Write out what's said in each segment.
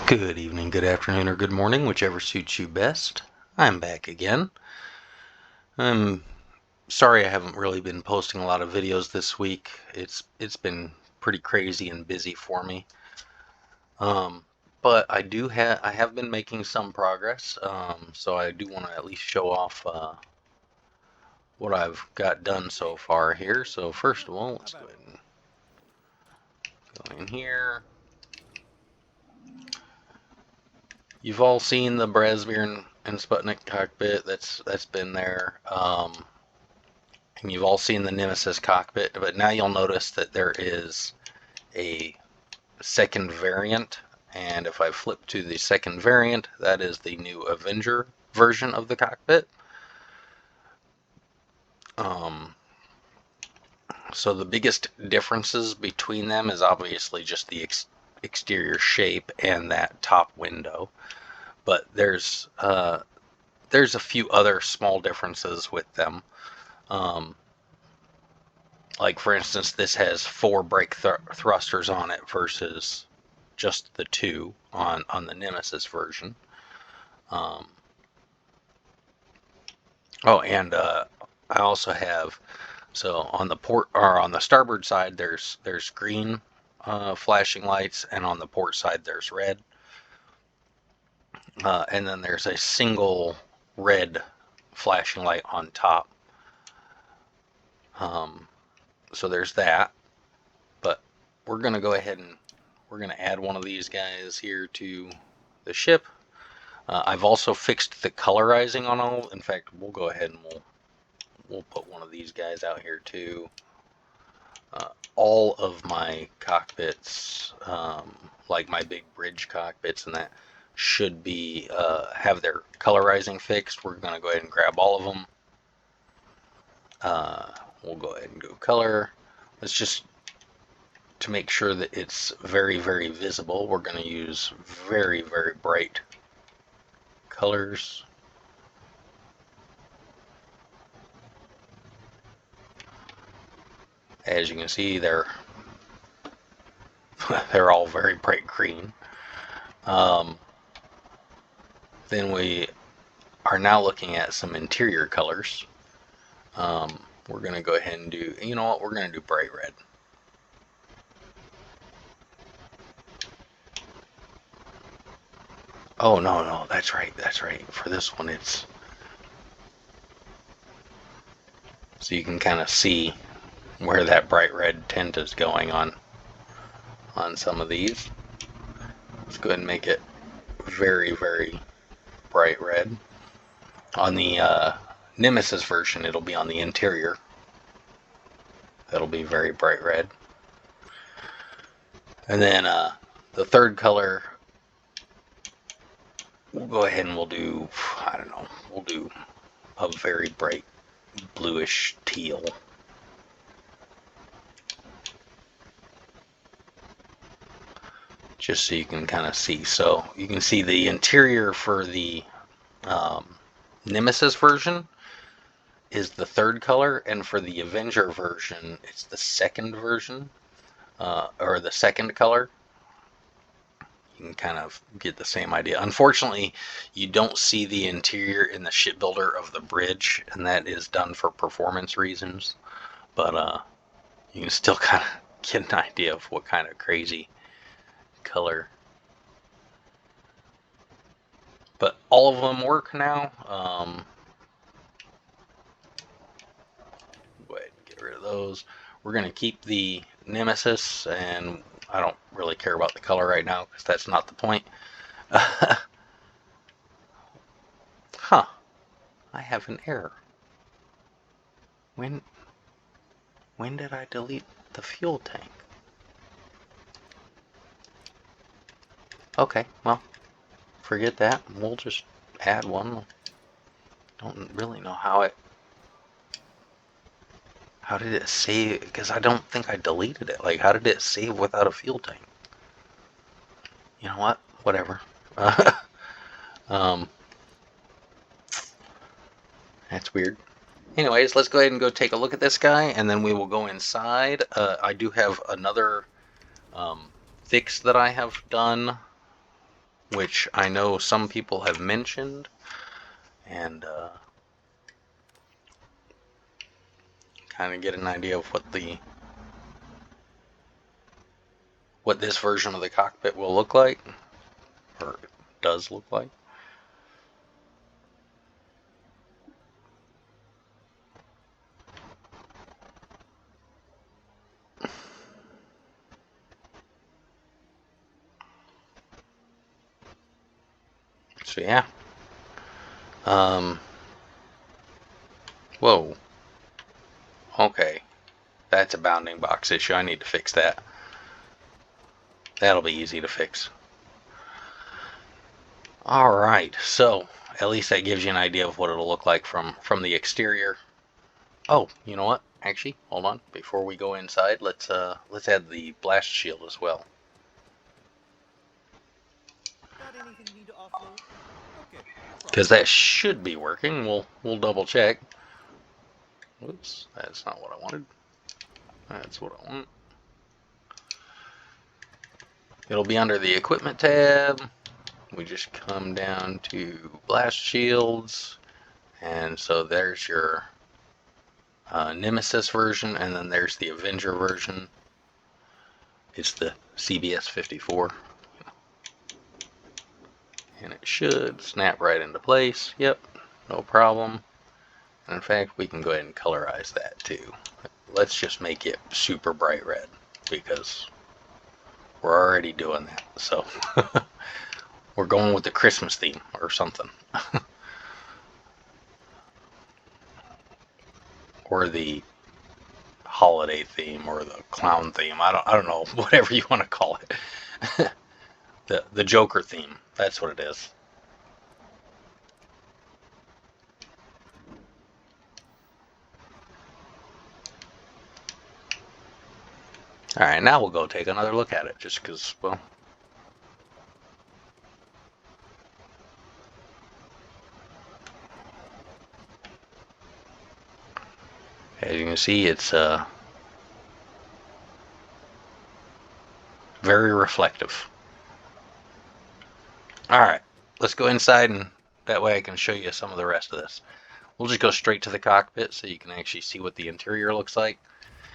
Good evening, good afternoon, or good morning, whichever suits you best. I'm back again. I'm sorry I haven't really been posting a lot of videos this week. It's been pretty crazy and busy for me. But I have been making some progress. So I do want to at least show off what I've got done so far here. So first of all, let's go ahead and go in here. You've all seen the Brasbian and Sputnik cockpit. That's been there. And you've all seen the Nemesis cockpit, but now you'll notice that there is a second variant. And if I flip to the second variant, that is the new Avenger version of the cockpit. So the biggest differences between them is obviously just the exterior shape and that top window. But there's a few other small differences with them. Like for instance, this has 4 brake thrusters on it versus just the 2 on the Nemesis version. Oh, and I also have, so on the port or on the starboard side, there's green flashing lights, and on the port side there's red. And then there's a single red flashing light on top. So there's that. But we're going to go ahead and we're going to add one of these guys here to the ship. I've also fixed the colorizing on all. In fact, we'll go ahead and we'll put one of these guys out here too. All of my cockpits, like my big bridge cockpits and that, should be have their colorizing fixed. We're going to go ahead and grab all of them. We'll go ahead and go color. Let's just, to make sure that it's very, very visible, we're going to use very, very bright colors. As you can see, they're all very bright green. Then we are now looking at some interior colors. We're going to go ahead and do, you know what, we're going to do bright red. Oh, no, that's right. For this one, it's, so you can kind of see where that bright red tint is going on some of these. Let's go ahead and make it very, very bright red. On the Nemesis version, it'll be on the interior. That'll be very bright red. And then the third color, we'll go ahead and we'll do, I don't know, we'll do a very bright bluish teal. Just so you can kind of see. So you can see the interior for the Nemesis version is the third color, and for the Avenger version, it's the second version, or the second color. You can kind of get the same idea. Unfortunately, you don't see the interior in the shipbuilder of the bridge, and that is done for performance reasons. But you can still kind of get an idea of what kind of crazy color. But all of them work now. Go ahead and get rid of those. We're going to keep the Nemesis, and I don't really care about the color right now because that's not the point. Huh. I have an error. When did I delete the fuel tank? Okay, well, forget that. We'll just add one. Don't really know how did it save? Because I don't think I deleted it. Like, how did it save without a fuel tank? You know what? Whatever. That's weird. Anyways, let's go ahead and go take a look at this guy, and then we will go inside. I do have another fix that I have done which I know some people have mentioned, and kind of get an idea of what this version of the cockpit will look like, or does look like. So yeah. Whoa. Okay. That's a bounding box issue. I need to fix that. That'll be easy to fix. Alright, so at least that gives you an idea of what it'll look like from the exterior. Oh, you know what? Actually, hold on. Before we go inside, let's add the blast shield as well. Because that should be working. We'll double check. Whoops, that's not what I wanted. That's what I want. It'll be under the equipment tab. We just come down to blast shields, and so there's your Nemesis version, and then there's the Avenger version. It's the CBS 54, and it should snap right into place. Yep, no problem. And in fact, we can go ahead and colorize that too. Let's just make it super bright red, because we're already doing that. So we're going with the Christmas theme or something. Or the holiday theme, or the clown theme. I don't know, whatever you want to call it. the Joker theme. That's what it is. All right, now we'll go take another look at it, just because, well. As you can see, it's very reflective. Alright, let's go inside, and that way I can show you some of the rest of this. We'll just go straight to the cockpit so you can actually see what the interior looks like.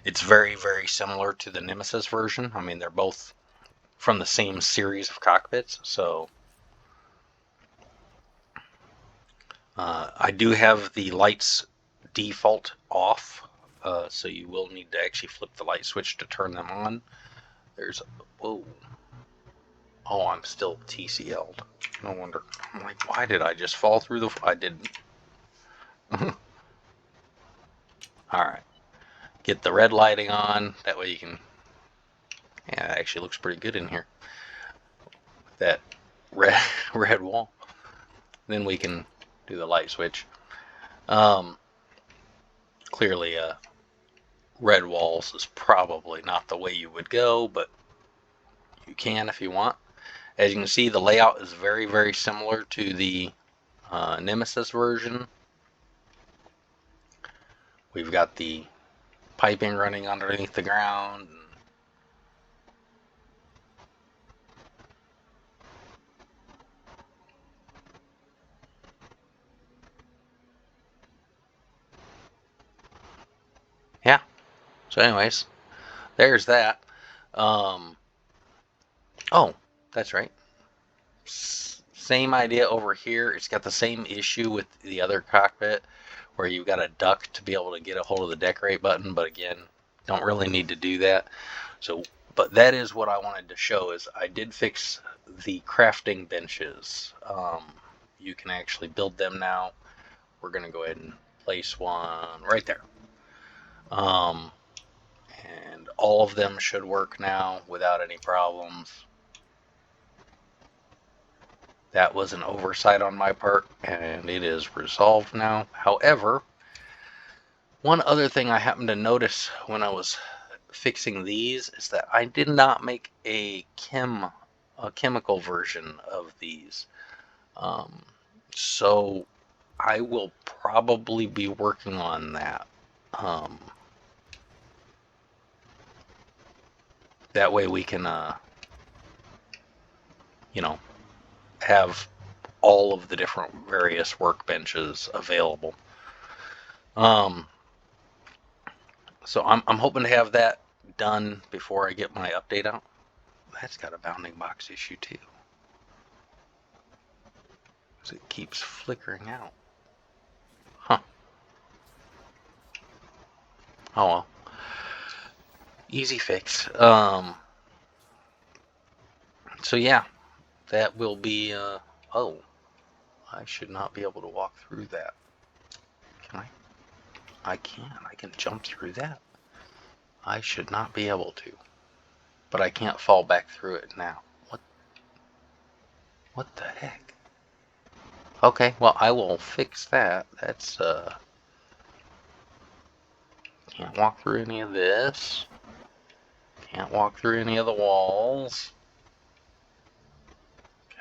It's very, very similar to the Nemesis version. I mean, they're both from the same series of cockpits, so I do have the lights default off, so you will need to actually flip the light switch to turn them on. There's whoa. Oh, I'm still TCL'd. No wonder. I'm like, why did I just fall through the... I didn't. Alright. Get the red lighting on. That way you can... Yeah, it actually looks pretty good in here. That red wall. Then we can do the light switch. Clearly, red walls is probably not the way you would go, but you can if you want. As you can see, the layout is very, very similar to the Nemesis version. We've got the piping running underneath the ground. Yeah. So anyways, there's that. Oh, that's right. Same idea over here. It's got the same issue with the other cockpit, where you've got a duck to be able to get a hold of the decorate button, but again, don't really need to do that. So, but that is what I wanted to show, is I did fix the crafting benches. You can actually build them now. We're going to go ahead and place one right there. And all of them should work now without any problems. That was an oversight on my part, and it is resolved now. However, one other thing I happened to notice when I was fixing these is that I did not make a chemical version of these. So I will probably be working on that. That way we can, you know, have all of the different various workbenches available. So I'm hoping to have that done before I get my update out. That's got a bounding box issue too. It keeps flickering out. Huh. Oh well. Easy fix. So yeah, that will be, oh, I should not be able to walk through that. Can I? I can. I can jump through that. I should not be able to. But I can't fall back through it now. What the heck? Okay, well, I will fix that. That's, can't walk through any of this. Can't walk through any of the walls.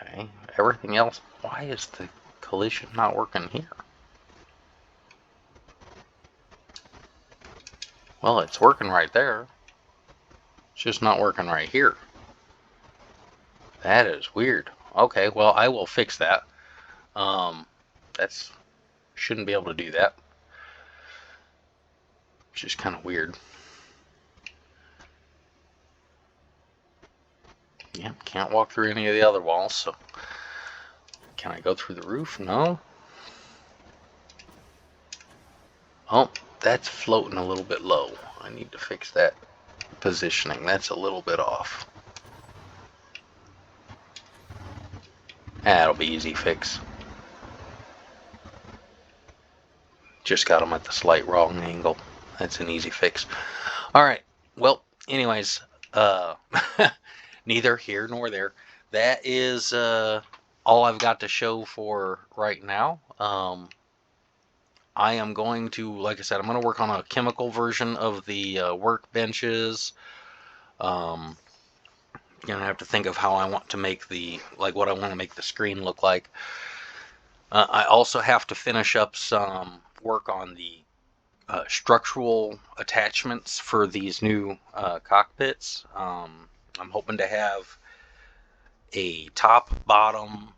Okay, everything else. Why is the collision not working here? Well, it's working right there. It's just not working right here. That is weird. Okay, well, I will fix that. That's shouldn't be able to do that. Which is kind of weird. Yeah, can't walk through any of the other walls, so can I go through the roof? No. Oh, that's floating a little bit low. I need to fix that positioning. That's a little bit off. That'll be easy fix. Just got them at the slight wrong angle. That's an easy fix. Alright, well, anyways, neither here nor there. That is all I've got to show for right now. I am going to, like I said, I'm going to work on a chemical version of the workbenches. Gonna have to think of how I want to make the, like what I want to make the screen look like. I also have to finish up some work on the structural attachments for these new cockpits. I'm hoping to have a top, bottom,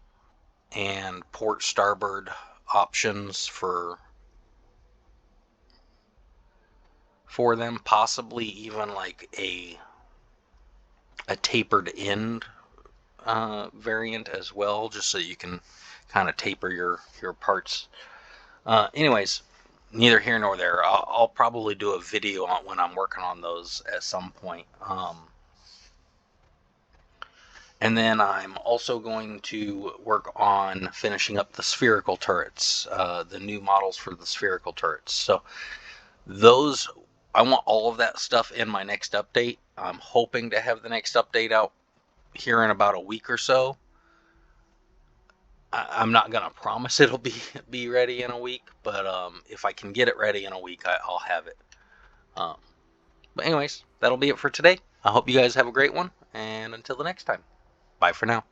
and port starboard options for them, possibly even like a tapered end variant as well, just so you can kind of taper your parts. Anyways, neither here nor there. I'll probably do a video on when I'm working on those at some point. And then I'm also going to work on finishing up the spherical turrets, the new models for the spherical turrets. So those, I want all of that stuff in my next update. I'm hoping to have the next update out here in about a week or so. I'm not gonna promise it'll be ready in a week, but if I can get it ready in a week, I'll have it. But anyways, that'll be it for today. I hope you guys have a great one, and until the next time, bye for now.